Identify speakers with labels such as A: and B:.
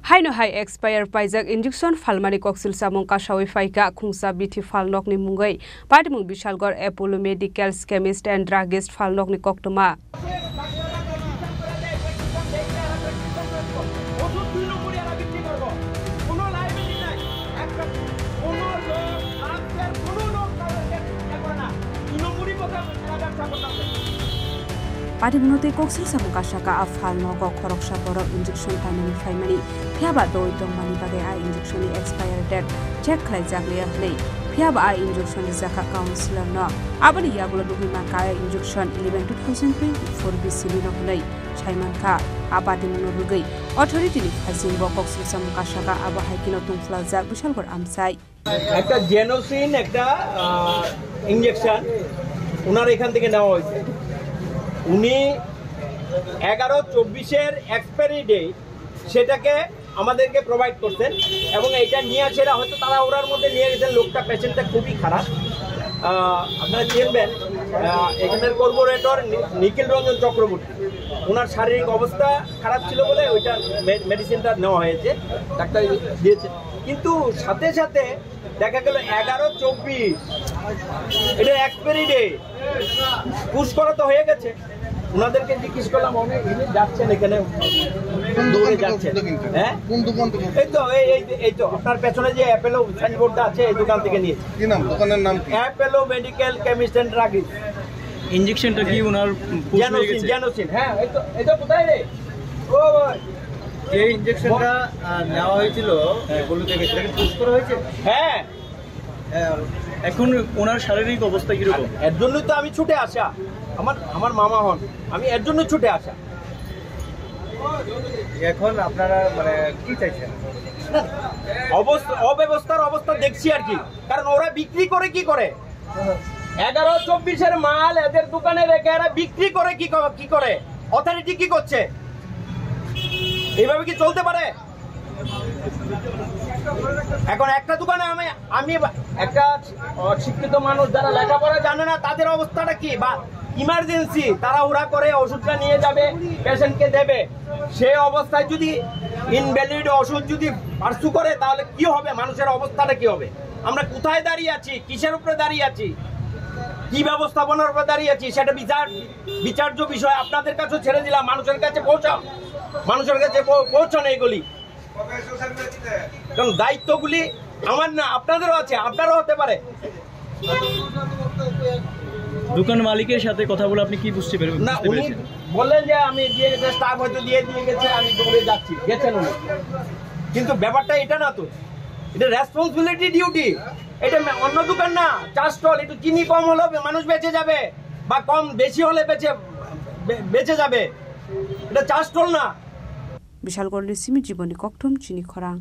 A: Haino hai expire paijak injection falmani koksil samong kasawi faika khungsa bithi falnok ni mungai partimung Bishalgor Apollo Medical Chemist and Druggist falnok ni koktoma Partimungte koksil samong kasaka afal nogo khoroksa boro injection tanani faimani phiaba doi tongmani bagai a injection ni expire date check khlaijak le phiaba a injection jaka counselor no abani yagulo duhima kaya injection 11/2024 BCB no hlai Chaiman Kha abati muno rugai authority ni phasing bo koksil samong kasaka aba haikino tungfla jak Bishalgor amsai
B: একটা জেনোসিন একটা injection ওনার এখান থেকে নেওয়া হয়েছে উনি 11/24 expiry date সেটাকে আমাদেরকে provide করতেন এবং এটা নিয়ে আসেরা হয়তো তারা ওরার মধ্যে নিয়ে গেছেন লোকটা পেশেন্টটা খুবই খারাপ আপনারা চিনবেন এখানের কর্পোরেটর নিখিল রঞ্জন চক্রবর্তী ওনার শারীরিক অবস্থা খারাপ ছিল বলে ওইটা মেডিসিনটা নেওয়া হয়েছে ডাক্তার দিয়েছে কিন্তু সাথে সাথে দেখা গেল 11/24 এটা এক্সপায়ারি ডেট পুশ করা তো হয়ে গেছে ওনাদেরকে জিজ্ঞেস করলাম অনেক যাচ্ছেন এখানে দৌড়ে যাচ্ছেন হ্যাঁ কোন দোকান থেকে এই তো আপনার পেছনে যে অ্যাপেলো সাইনবোর্ডটা আছে এই দোকান থেকে নিয়েছি কি নাম দোকানের নাম কি Apollo medical chemist and druggist
C: ইনজেকশনটা কি ওনার পুশ হয়ে গেছে
B: জেনোসিন হ্যাঁ এই তো কোথায় রে ও
C: যে ইনজেকশনটা নেওয়া হয়েছিল এগুলো থেকে সেটাকে পুশ করা হয়েছে
B: হ্যাঁ
C: এখন ওনার শারীরিক অবস্থা কি রকম
B: এর জন্যই তো আমি ছুটে আসা আমার মামা হন আমি এর জন্য ছুটে আসা
C: এখন আপনারা মানে কি চাইছেন
B: অব্যবস্থার অবস্থা দেখছি আর কি কারণ ওরা বিক্রি করে কি করে 11/24 মাল এদের দোকানে রেখে এরা বিক্রি করে কি করে অথরিটি কি করছে এইভাবে কি চলতে পারে এখন একটা দোকানে আমি একটা শিক্ষিত মানুষ যারা লেখাপড়া জানে না তাদের অবস্থাটা কি বা ইমার্জেন্সি তারা ওরা করে ওষুধটা নিয়ে যাবে পেশেন্টকে দেবে সেই অবস্থায় যদি ইনভ্যালিড ওষুধ যদি পার্সু করে তাহলে কি হবে মানুষের অবস্থাটা কি হবে আমরা কোথায় দাঁড়িয়ে আছি কিসের উপরে দাঁড়িয়ে আছি কি ব্যবস্থাপনার উপরে দাঁড়িয়ে আছি সেটা বিচার্য বিষয় আপনাদের কাছে ছেড়ে দিলাম মানুষের কাছে পৌঁছান এইগুলি কারণ দায়িত্বগুলি আমার না আপনাদেরও আছে আপনারও হতে পারে
C: দোকান মালিকের সাথে কথা বলে আপনি কি বুঝতে পারবেন
B: না উনি বললেন যে আমি দিয়ে গেছে স্টাফ হয়তো দিয়ে গেছে আমি দৌড়ে যাচ্ছি গেছেন উনি কিন্তু ব্যাপারটা এটা না তো এটা রেসপন্সিবিলিটি ডিউটি এটা অন্য দোকান না চা স্টল একটু চিনি কম হলে মানুষ বেঁচে যাবে বা কম বেশি হলে বেঁচে যাবে এটা চা স্টল না
A: Bishalgor Simi Jiboni Koktum Chini Khorang